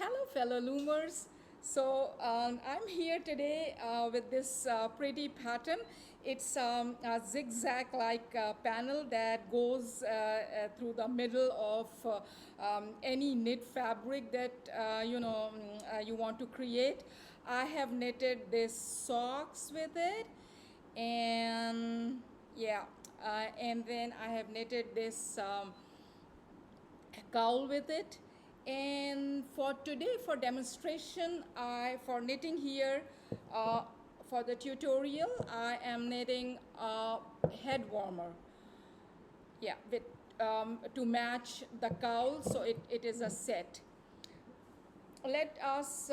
Hello, fellow loomers. I'm here today with this pretty pattern. It's a zigzag-like panel that goes through the middle of any knit fabric that you want to create. I have knitted this socks with it, and yeah, and then I have knitted this. Cowl with it. And for today, for demonstration, for knitting here, uh, for the tutorial, I am knitting a head warmer. Yeah, with to match the cowl, so it is a set. Let us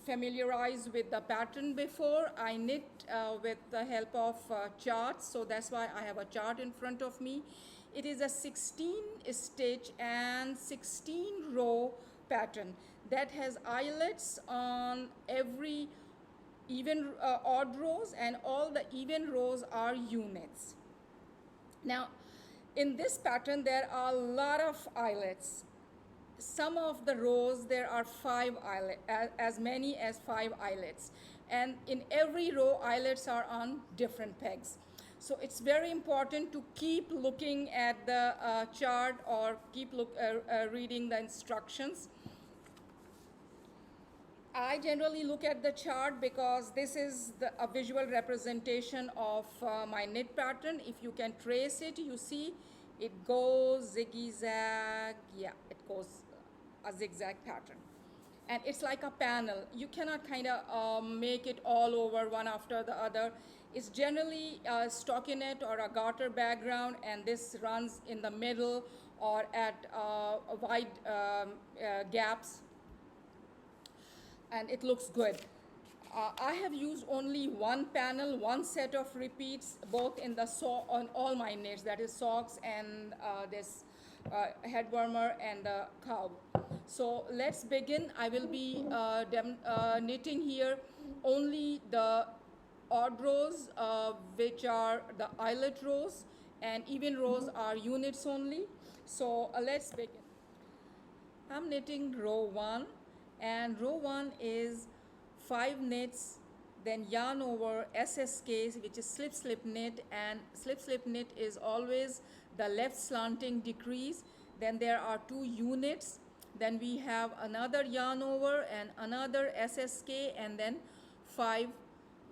familiarize with the pattern before I knit with the help of charts. So that's why I have a chart in front of me. It is a 16 stitch and 16 row pattern that has eyelets on every even odd rows, and all the even rows are units. Now in this pattern there are a lot of eyelets. Some of the rows there are five eyelets, as many as five eyelets, and in every row eyelets are on different pegs. So it's very important to keep looking at the chart or keep reading the instructions. I generally look at the chart because this is a visual representation of my knit pattern. If you can trace it, you see it goes zigzag. Yeah, it goes a zigzag pattern. And it's like a panel. You cannot kind of make it all over one after the other. It's generally a stockinette or a garter background, and this runs in the middle or at wide gaps, and it looks good. I have used only one panel, one set of repeats, both in the on all my knits, that is socks and this head warmer and the cowl. So let's begin. I will be knitting here only the odd rows, which are the eyelet rows, and even rows are units only. So let's begin. I'm knitting row 1, and row 1 is 5 knits, then yarn over SSK, which is slip slip knit, and slip slip knit is always the left slanting decrease. Then there are 2 units, then we have another yarn over and another SSK, and then 5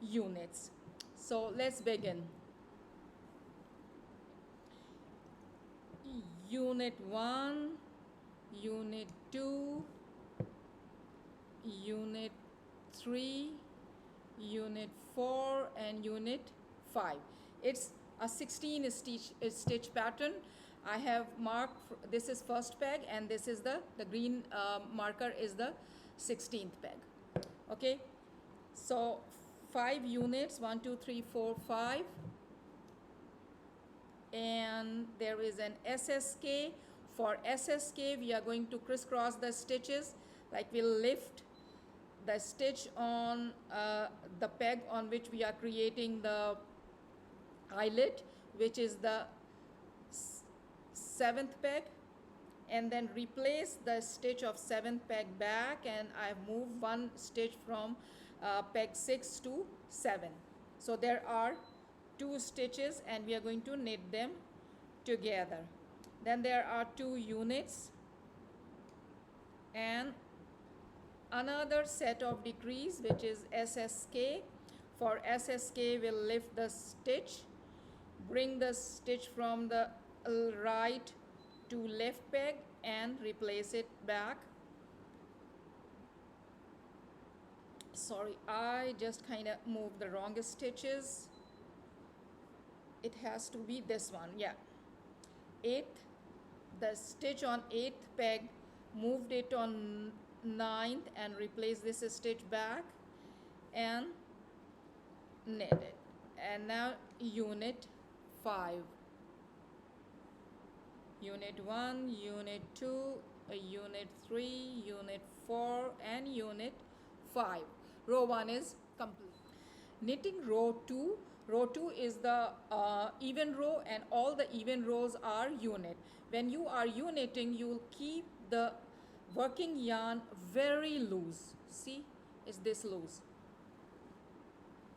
units. So let's begin. Unit 1, unit 2, unit 3, unit 4, and unit 5. It's a 16 stitch pattern. I have marked, this is first peg, and this is the green marker is the 16th peg. Okay, so 5 units, 1, 2, 3, 4, 5. And there is an SSK. For SSK, we are going to crisscross the stitches, like we'll lift the stitch on the peg on which we are creating the eyelet, which is the 7th peg, and then replace the stitch of 7th peg back, and I've moved one stitch from peg 6 to 7. So there are 2 stitches, and we are going to knit them together. Then there are 2 units and another set of decrease, which is SSK. For SSK, we'll lift the stitch, bring the stitch from the right to left peg, and replace it back. Sorry, I just kind of moved the wrong stitches. It has to be this one, yeah. 8th, the stitch on 8th peg, moved it on 9th, and replace this stitch back and knit it. And now unit 5. Unit 1, unit 2, unit 3, unit 4, and unit 5. Row 1 is complete. Knitting row 2. Row 2 is the even row, and all the even rows are unit. When you are uniting, you will keep the working yarn very loose. See, is this loose?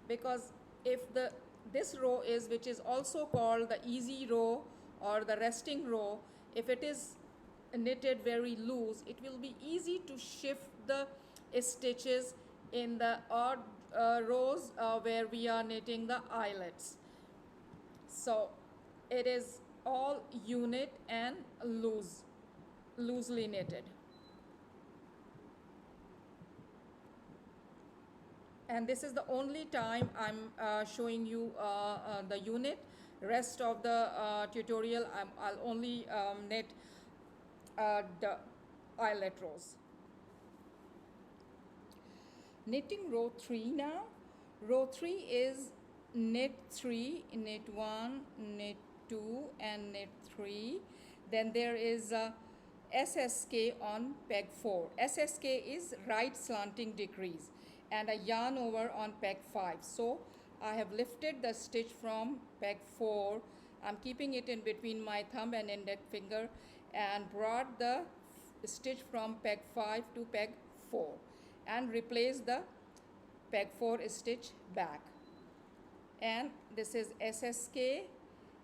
Because if this row is, which is also called the easy row or the resting row, if it is knitted very loose, it will be easy to shift the stitches in the odd rows where we are knitting the eyelets. So it is all unit and loosely knitted. And this is the only time I'm showing you the unit. Rest of the tutorial I'll only knit the eyelet rows. Knitting row 3 now. Row 3 is knit 3, knit 1, knit 2 and knit 3. Then there is a SSK on peg 4. SSK is right slanting decrease, and a yarn over on peg 5. So I have lifted the stitch from peg 4. I'm keeping it in between my thumb and index finger and brought the stitch from peg 5 to peg 4 and replace the peg 4 stitch back. And this is SSK.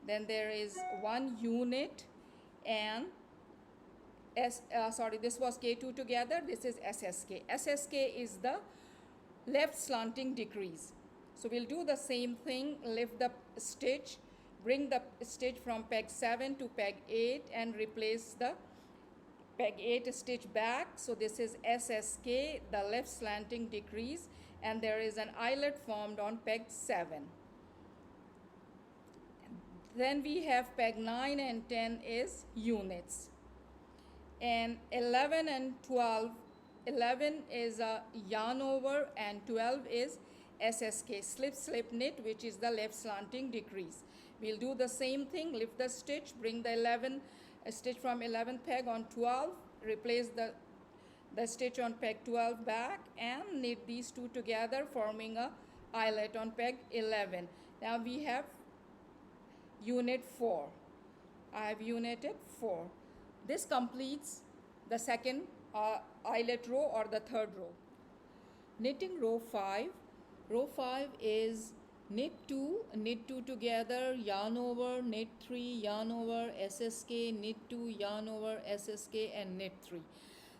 Then there is one unit and this was K2 together. This is SSK. SSK is the left slanting decrease. So we'll do the same thing. Lift the stitch, bring the stitch from peg 7 to peg 8 and replace the peg 8 stitch back. So this is SSK, the left slanting decrease, and there is an eyelet formed on peg 7. Then we have peg 9 and 10 is units. And 11 and 12, 11 is a yarn over and 12 is SSK, slip slip knit, which is the left slanting decrease. We'll do the same thing. Lift the stitch, bring the 11 stitch from 11th peg on 12, replace the stitch on peg 12 back and knit these two together, forming a eyelet on peg 11. Now we have unit 4. I have united 4. This completes the second eyelet row or the third row. Knitting row 5. Row 5 is knit 2 together, yarn over, knit 3, yarn over, SSK, knit 2, yarn over, SSK and knit 3.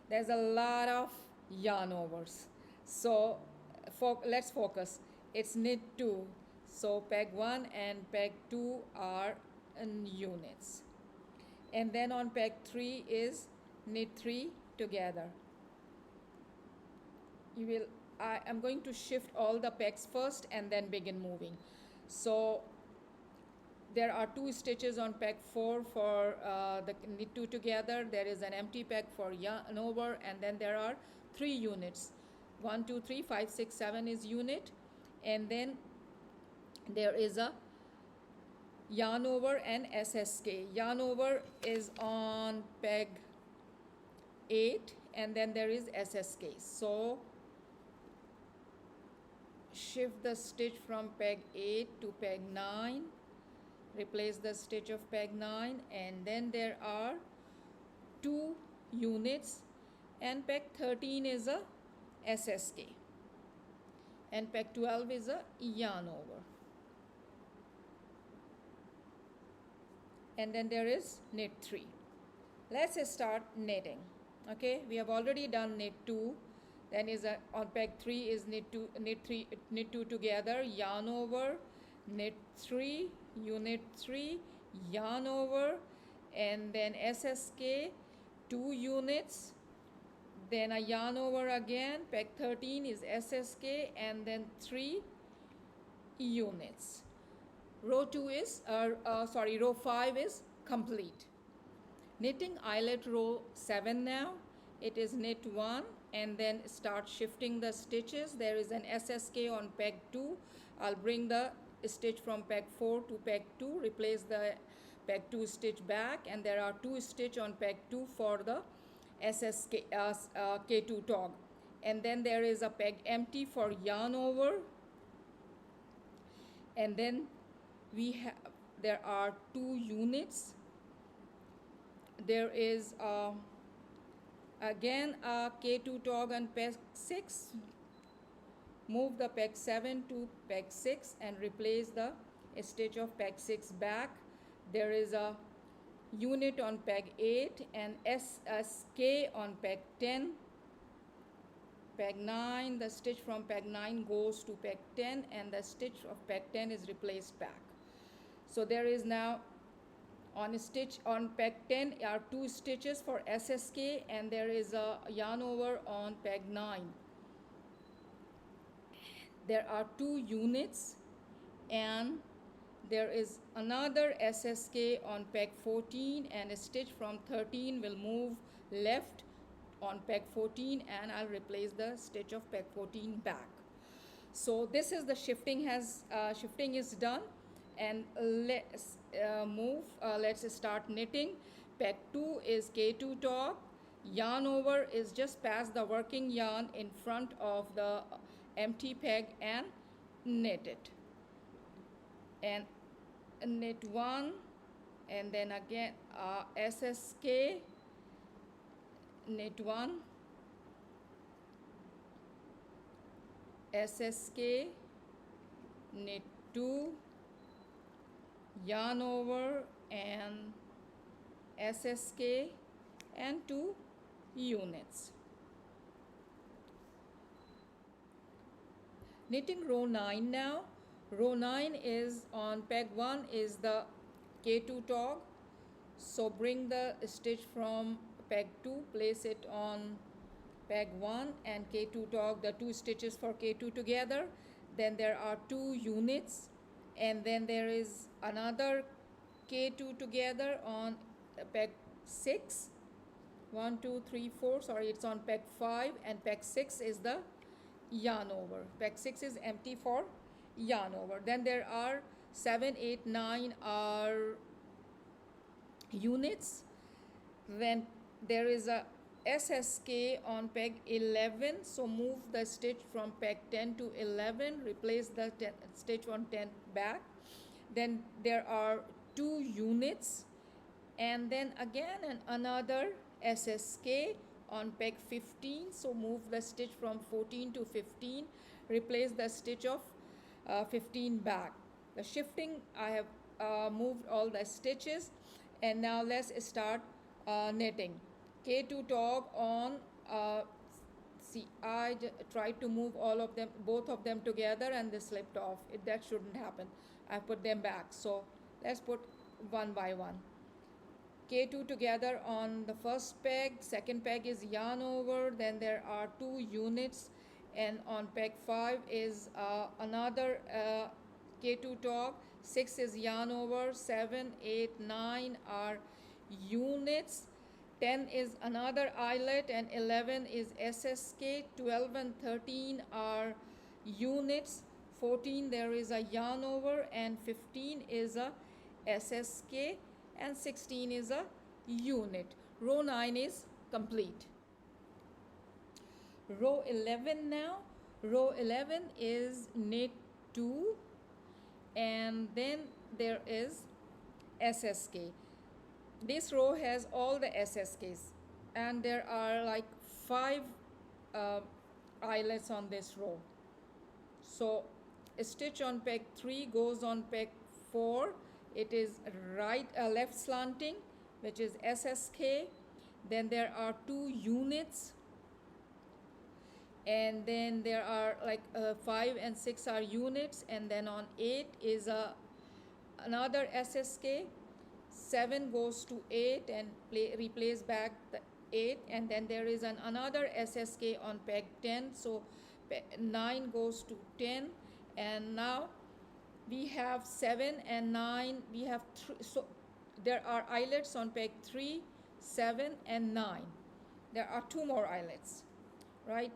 There's a lot of yarn overs. So let's focus. It's knit 2. So peg 1 and peg 2 are in units. And then on peg 3 is knit 3 together. I am going to shift all the pegs first and then begin moving. So there are 2 stitches on peg 4 for the knit 2 together. There is an empty peg for yarn over, and then there are 3 units. 1, 2, 3, 5, 6, 7 is unit, and then there is a yarn over and SSK. Yarn over is on peg 8 and then there is SSK. So shift the stitch from peg 8 to peg 9, replace the stitch of peg 9, and then there are 2 units, and peg 13 is a SSK and peg 12 is a yarn over. And then there is knit 3. Let's start knitting. Okay, we have already done knit 2. Then is on peg 3 is knit 2 together, yarn over, knit 3, unit 3, yarn over, and then SSK 2 units, then a yarn over again. Peg 13 is SSK and then 3 units. Row 5 is complete. Knitting eyelet row 7 now. It is knit 1 and then start shifting the stitches. There is an SSK on peg 2. I'll bring the stitch from peg 4 to peg 2, replace the peg 2 stitch back, and there are 2 stitch on peg 2 for the SSK K2 tog. And then there is a peg empty for yarn over, and then there are 2 units. There is Again, K2 tog on peg 6. Move the peg 7 to peg 6 and replace the stitch of peg 6 back. There is a unit on peg 8 and SSK on peg 10. Peg 9, the stitch from peg 9 goes to peg 10 and the stitch of peg 10 is replaced back. So there is now on a stitch on peg 10 are 2 stitches for SSK and there is a yarn over on peg 9. There are 2 units and there is another SSK on peg 14 and a stitch from 13 will move left on peg 14 and I'll replace the stitch of peg 14 back. So this is the shifting is done, and let's let's start knitting. Peg 2 is K2 tog, yarn over is just pass the working yarn in front of the empty peg and knit it, and knit 1 and then again SSK, knit 1, SSK, knit 2, yarn over and SSK and 2 units. Knitting row 9 now. Row 9 is on peg 1 is the K2 tog. So bring the stitch from peg 2, place it on peg 1 and K2 tog the 2 stitches for K2 together. Then there are 2 units and then there is another K2 together on peg 6. 1, 2, 3, 4, sorry, it's on peg 5 and peg 6 is the yarn over. Peg 6 is empty for yarn over. Then there are 7, 8, 9 are units. Then there is a SSK on peg 11, so move the stitch from peg 10 to 11, replace the stitch on 10 back. Then there are 2 units and then again another SSK on peg 15, so move the stitch from 14 to 15, replace the stitch of 15 back. The shifting, I have moved all the stitches, and now let's start knitting. K2 tog on, see, I tried to move all of them, both of them together, and they slipped off. That shouldn't happen. I put them back. So let's put one by one. K2 together on the first peg, second peg is yarn over, then there are 2 units, and on peg 5 is another K2 tog, 6 is yarn over, 7, 8, 9 are units, 10 is another eyelet, and 11 is SSK, 12 and 13 are units, 14 there is a yarn over, and 15 is a SSK, and 16 is a unit. Row 9 is complete. Row 11 now. Row 11 is knit 2 and then there is SSK. This row has all the SSKs and there are like 5 eyelets on this row. So a stitch on peg 3 goes on peg 4. It is left slanting, which is SSK. Then there are 2 units, and then there are like 5 and 6 are units, and then on 8 is another SSK. 7 goes to 8 and replace back the 8, and then there is another SSK on peg 10. So 9 goes to 10, and now we have 7 and 9, we have 3, so there are eyelets on peg 3, 7 and 9. There are 2 more eyelets, right?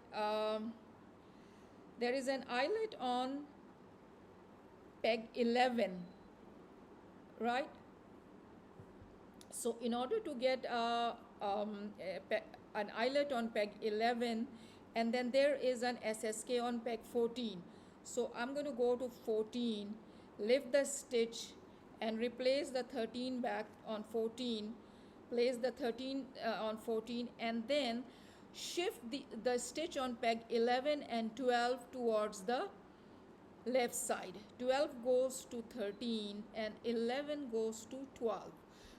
There is an eyelet on peg 11, right? So in order to get an eyelet on peg 11, and then there is an SSK on peg 14. So I'm going to go to 14, lift the stitch and replace the 13 back on 14, place the 13 on 14, and then shift the stitch on peg 11 and 12 towards the left side. 12 goes to 13 and 11 goes to 12.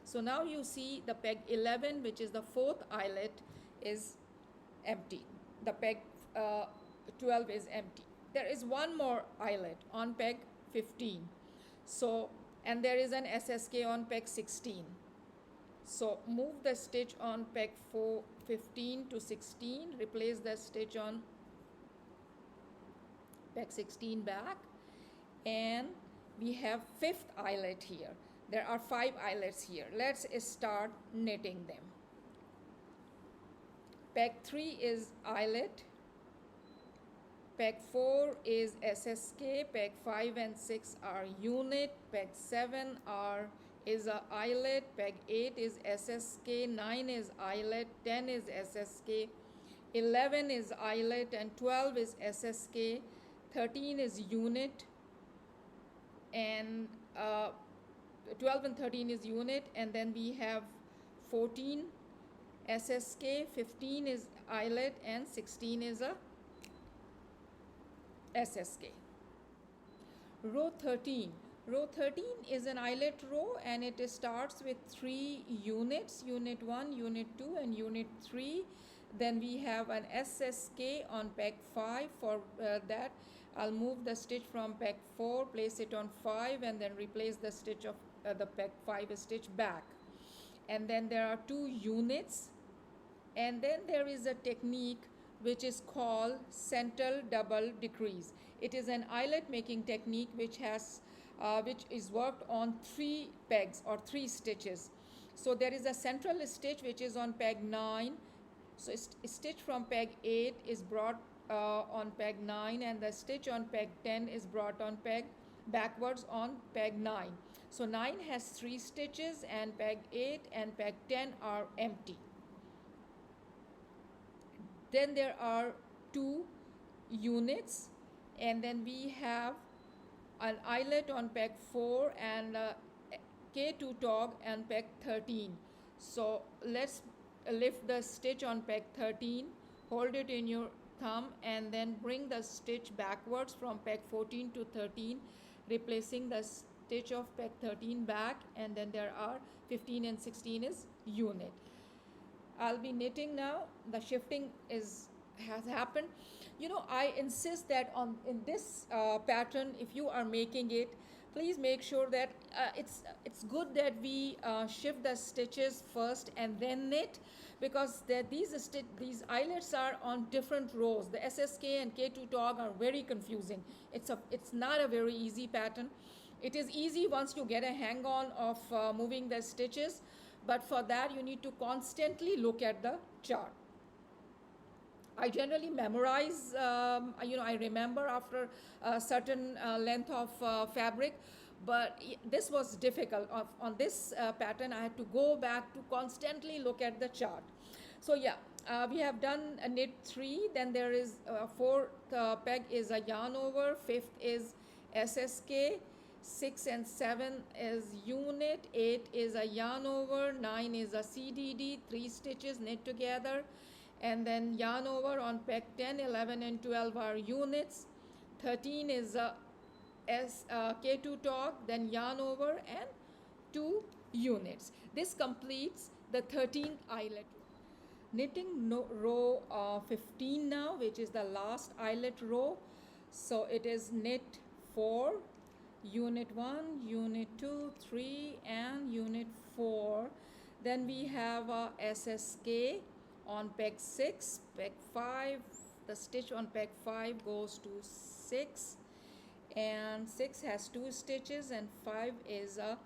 So now you see the peg 11, which is the fourth eyelet, is empty. The peg 12 is empty. There is one more eyelet on peg 15. So, and there is an SSK on peg 16. So move the stitch on peg 15 to 16, replace the stitch on peg 16 back, and we have fifth eyelet here. There are 5 eyelets here. Let's start knitting them. Peg 3 is eyelet, peg 4 is SSK, peg 5 and 6 are unit, peg 7 is a eyelet, peg 8 is SSK, 9 is eyelet, 10 is SSK, 11 is eyelet, and 12 is SSK, 13 is unit, and 12 and 13 is unit, and then we have 14 SSK, 15 is eyelet, and 16 is a SSK. Row 13. Row 13 is an eyelet row, and it starts with 3 units, unit 1, unit 2, and unit 3. Then we have an SSK on peg 5. For that, I'll move the stitch from peg 4, place it on 5, and then replace the stitch of the peg 5 stitch back. And then there are 2 units, and then there is a technique which is called central double decrease. It is an eyelet making technique which is worked on 3 pegs or 3 stitches. So there is a central stitch which is on peg 9. So stitch from peg 8 is brought on peg 9, and the stitch on peg 10 is brought on peg backwards on peg 9. So 9 has 3 stitches, and peg 8 and peg 10 are empty. Then there are 2 units, and then we have an eyelet on peg 4 and K2 tog and peg 13. So let's lift the stitch on peg 13, hold it in your thumb, and then bring the stitch backwards from peg 14 to 13, replacing the stitch of peg 13 back, and then there are 15 and 16 is unit. I'll be knitting now. The shifting has happened. You know, I insist that in this pattern, if you are making it, please make sure that it's good that we shift the stitches first and then knit, because these eyelets are on different rows. The SSK and K2 tog are very confusing. It's not a very easy pattern. It is easy once you get a hang on of moving the stitches, but for that you need to constantly look at the chart. I generally memorize, I remember after a certain length of fabric, but this was difficult. On this pattern, I had to go back to constantly look at the chart. So yeah, we have done a knit 3, then there is 4th peg is a yarn over, 5th is SSK, 6 and 7 is unit, 8 is a yarn over, 9 is a CDD, 3 stitches knit together, and then yarn over on peg 10, 11 and 12 are units, 13 is a K2 tog, then yarn over and 2 units. This completes the 13th eyelet. Knitting row 15 now, which is the last eyelet row. So it is knit 4, unit 1, unit 2, 3 and unit 4. Then we have a SSK on peg 6, peg 5, the stitch on peg 5 goes to 6, and 6 has 2 stitches and 5 is a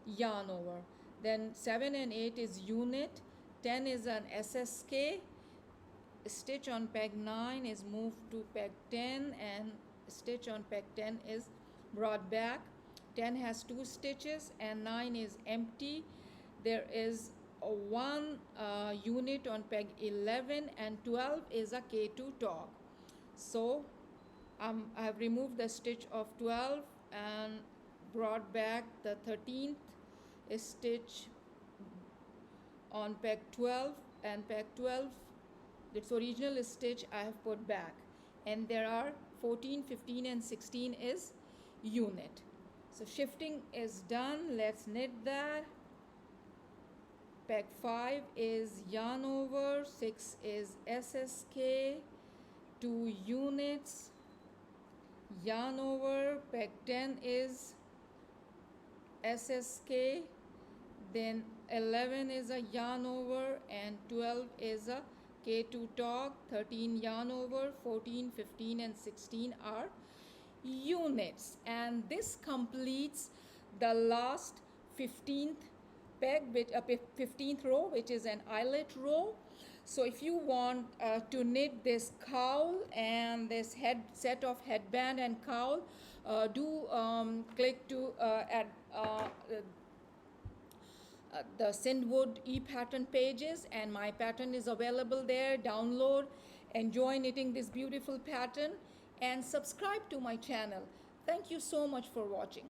yarn over. Then 7 and 8 is unit, 10 is an SSK, stitch on peg 9 is moved to peg 10, and stitch on peg 10 is brought back. 10 has 2 stitches and 9 is empty. There is one unit on peg 11, and 12 is a K2 tog. So I have removed the stitch of 12 and brought back the 13th stitch on peg 12, and peg 12, its original stitch I have put back, and there are 14, 15 and 16 is unit. So shifting is done. Let's knit that. Peg 5 is yarn over, 6 is SSK, 2 units, yarn over. Peg 10 is SSK, then 11 is a yarn over, and 12 is a K2 tog, 13 yarn over, 14, 15 and 16 are units, and this completes the last 15th peg, 15th row, which is an eyelet row. So if you want to knit this cowl and this set of headband and cowl, do click to at the Sindwood e-pattern pages, and my pattern is available there. Download, enjoy knitting this beautiful pattern, and subscribe to my channel. Thank you so much for watching.